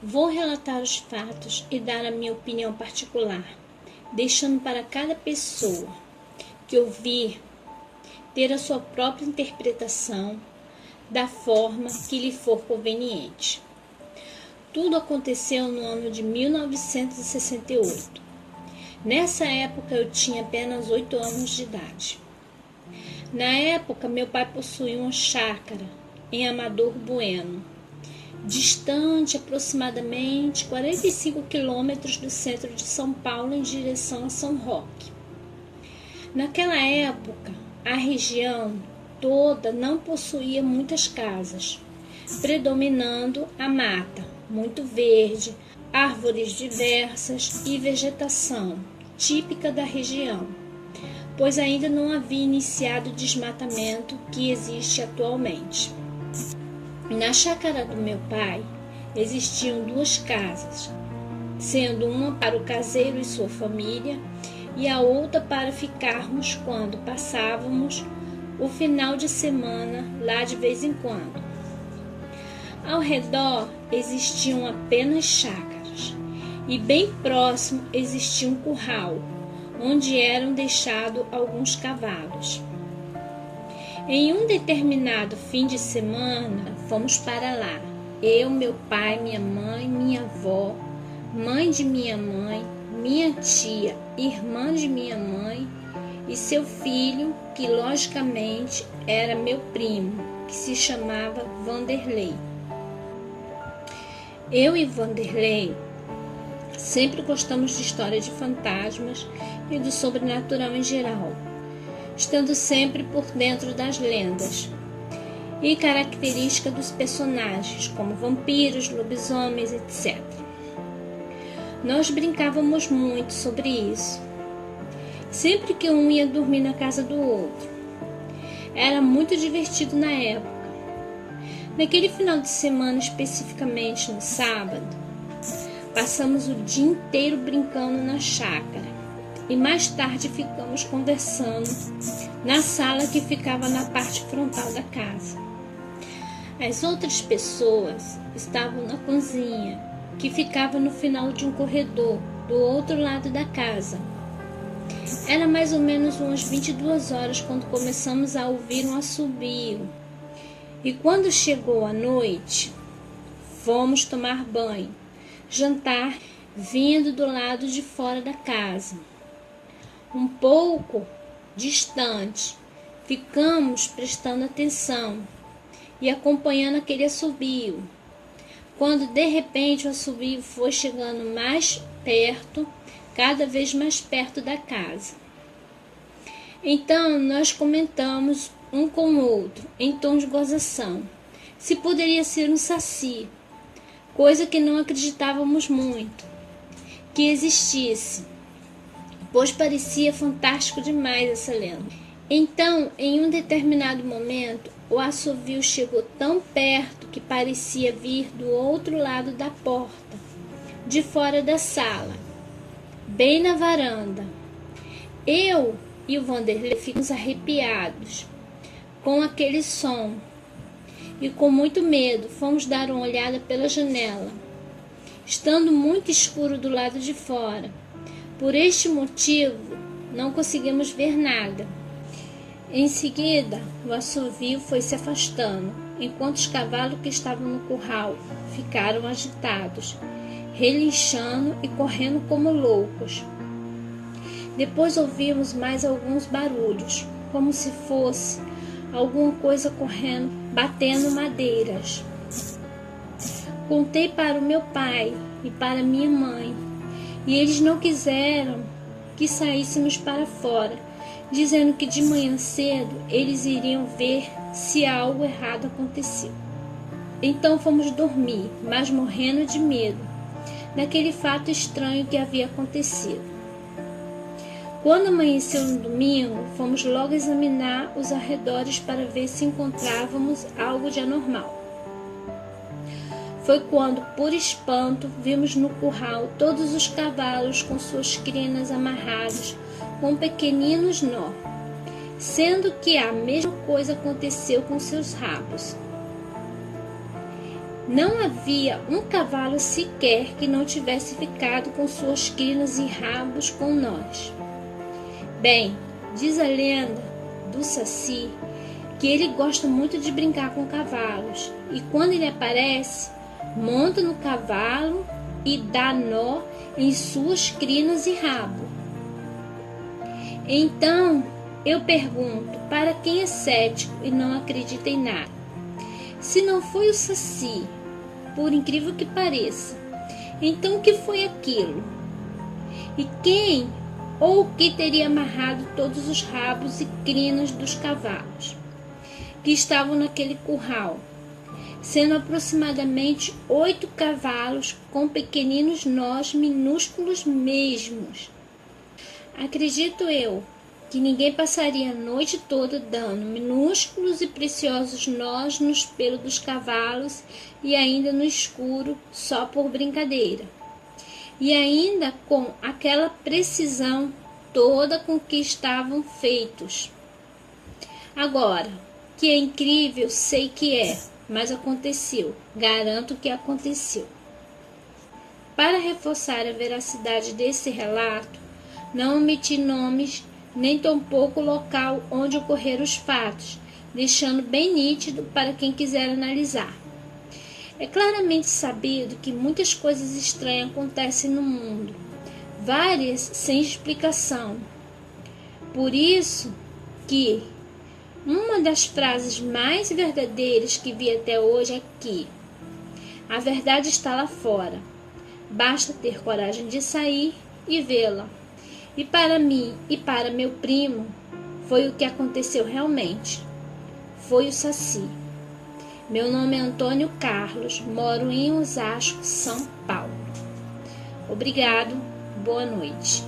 Vou relatar os fatos e dar a minha opinião particular, deixando para cada pessoa que ouvir ter a sua própria interpretação da forma que lhe for conveniente. Tudo aconteceu no ano de 1968. Nessa época eu tinha apenas 8 anos de idade. Na época, meu pai possuía uma chácara em Amador Bueno, distante aproximadamente 45 quilômetros do centro de São Paulo em direção a São Roque. Naquela época, a região toda não possuía muitas casas, predominando a mata, muito verde, árvores diversas e vegetação típica da região, pois ainda não havia iniciado o desmatamento que existe atualmente. Na chácara do meu pai existiam 2 casas, sendo uma para o caseiro e sua família e a outra para ficarmos quando passávamos o final de semana lá de vez em quando. Ao redor existiam apenas chácaras e bem próximo existia um curral, onde eram deixados alguns cavalos. Em um determinado fim de semana, fomos para lá. Eu, meu pai, minha mãe, minha avó, mãe de minha mãe, minha tia, irmã de minha mãe e seu filho, que logicamente era meu primo, que se chamava Vanderlei. Eu e Vanderlei sempre gostamos de histórias de fantasmas e do sobrenatural em geral, estando sempre por dentro das lendas e características dos personagens, como vampiros, lobisomens, etc. Nós brincávamos muito sobre isso, sempre que um ia dormir na casa do outro. Era muito divertido na época. Naquele final de semana, especificamente no sábado, passamos o dia inteiro brincando na chácara e mais tarde ficamos conversando na sala que ficava na parte frontal da casa. As outras pessoas estavam na cozinha, que ficava no final de um corredor do outro lado da casa. Era mais ou menos umas 22 horas quando começamos a ouvir um assobio. E quando chegou a noite, fomos tomar banho, jantar vindo do lado de fora da casa. Um pouco distante, ficamos prestando atenção e acompanhando aquele assobio, quando de repente o assobio foi chegando mais perto, cada vez mais perto da casa. Então nós comentamos um com o outro, em tom de gozação, se poderia ser um saci, coisa que não acreditávamos muito que existisse, pois parecia fantástico demais essa lenda. Então, em um determinado momento, o assovio chegou tão perto que parecia vir do outro lado da porta, de fora da sala, bem na varanda. Eu e o Vanderlei ficamos arrepiados com aquele som e com muito medo fomos dar uma olhada pela janela, estando muito escuro do lado de fora. Por este motivo, não conseguimos ver nada. Em seguida, o assovio foi se afastando, enquanto os cavalos que estavam no curral ficaram agitados, relinchando e correndo como loucos. Depois ouvimos mais alguns barulhos, como se fosse alguma coisa correndo, batendo madeiras. Contei para o meu pai e para minha mãe, e eles não quiseram que saíssemos para fora, dizendo que de manhã cedo eles iriam ver se algo errado aconteceu. Então fomos dormir, mas morrendo de medo daquele fato estranho que havia acontecido. Quando amanheceu no domingo, fomos logo examinar os arredores para ver se encontrávamos algo de anormal. Foi quando, por espanto, vimos no curral todos os cavalos com suas crinas amarradas com pequeninos nó, sendo que a mesma coisa aconteceu com seus rabos. Não havia um cavalo sequer que não tivesse ficado com suas crinas e rabos com nós. Bem, diz a lenda do Saci que ele gosta muito de brincar com cavalos e quando ele aparece, monta no cavalo e dá nó em suas crinas e rabo. Então, eu pergunto para quem é cético e não acredita em nada, se não foi o Saci, por incrível que pareça, então o que foi aquilo? E quem ou o que teria amarrado todos os rabos e crinas dos cavalos que estavam naquele curral, sendo aproximadamente 8 cavalos com pequeninos nós minúsculos mesmos? Acredito eu que ninguém passaria a noite toda dando minúsculos e preciosos nós nos pelos dos cavalos e ainda no escuro só por brincadeira. E ainda com aquela precisão toda com que estavam feitos. Agora, que é incrível, sei que é, mas aconteceu, garanto que aconteceu. Para reforçar a veracidade desse relato, não omiti nomes nem tampouco o local onde ocorreram os fatos, deixando bem nítido para quem quiser analisar. É claramente sabido que muitas coisas estranhas acontecem no mundo, várias sem explicação. Por isso que uma das frases mais verdadeiras que vi até hoje é que a verdade está lá fora, basta ter coragem de sair e vê-la. E para mim e para meu primo, foi o que aconteceu realmente. Foi o Saci. Meu nome é Antônio Carlos, moro em Osasco, São Paulo. Obrigado, boa noite.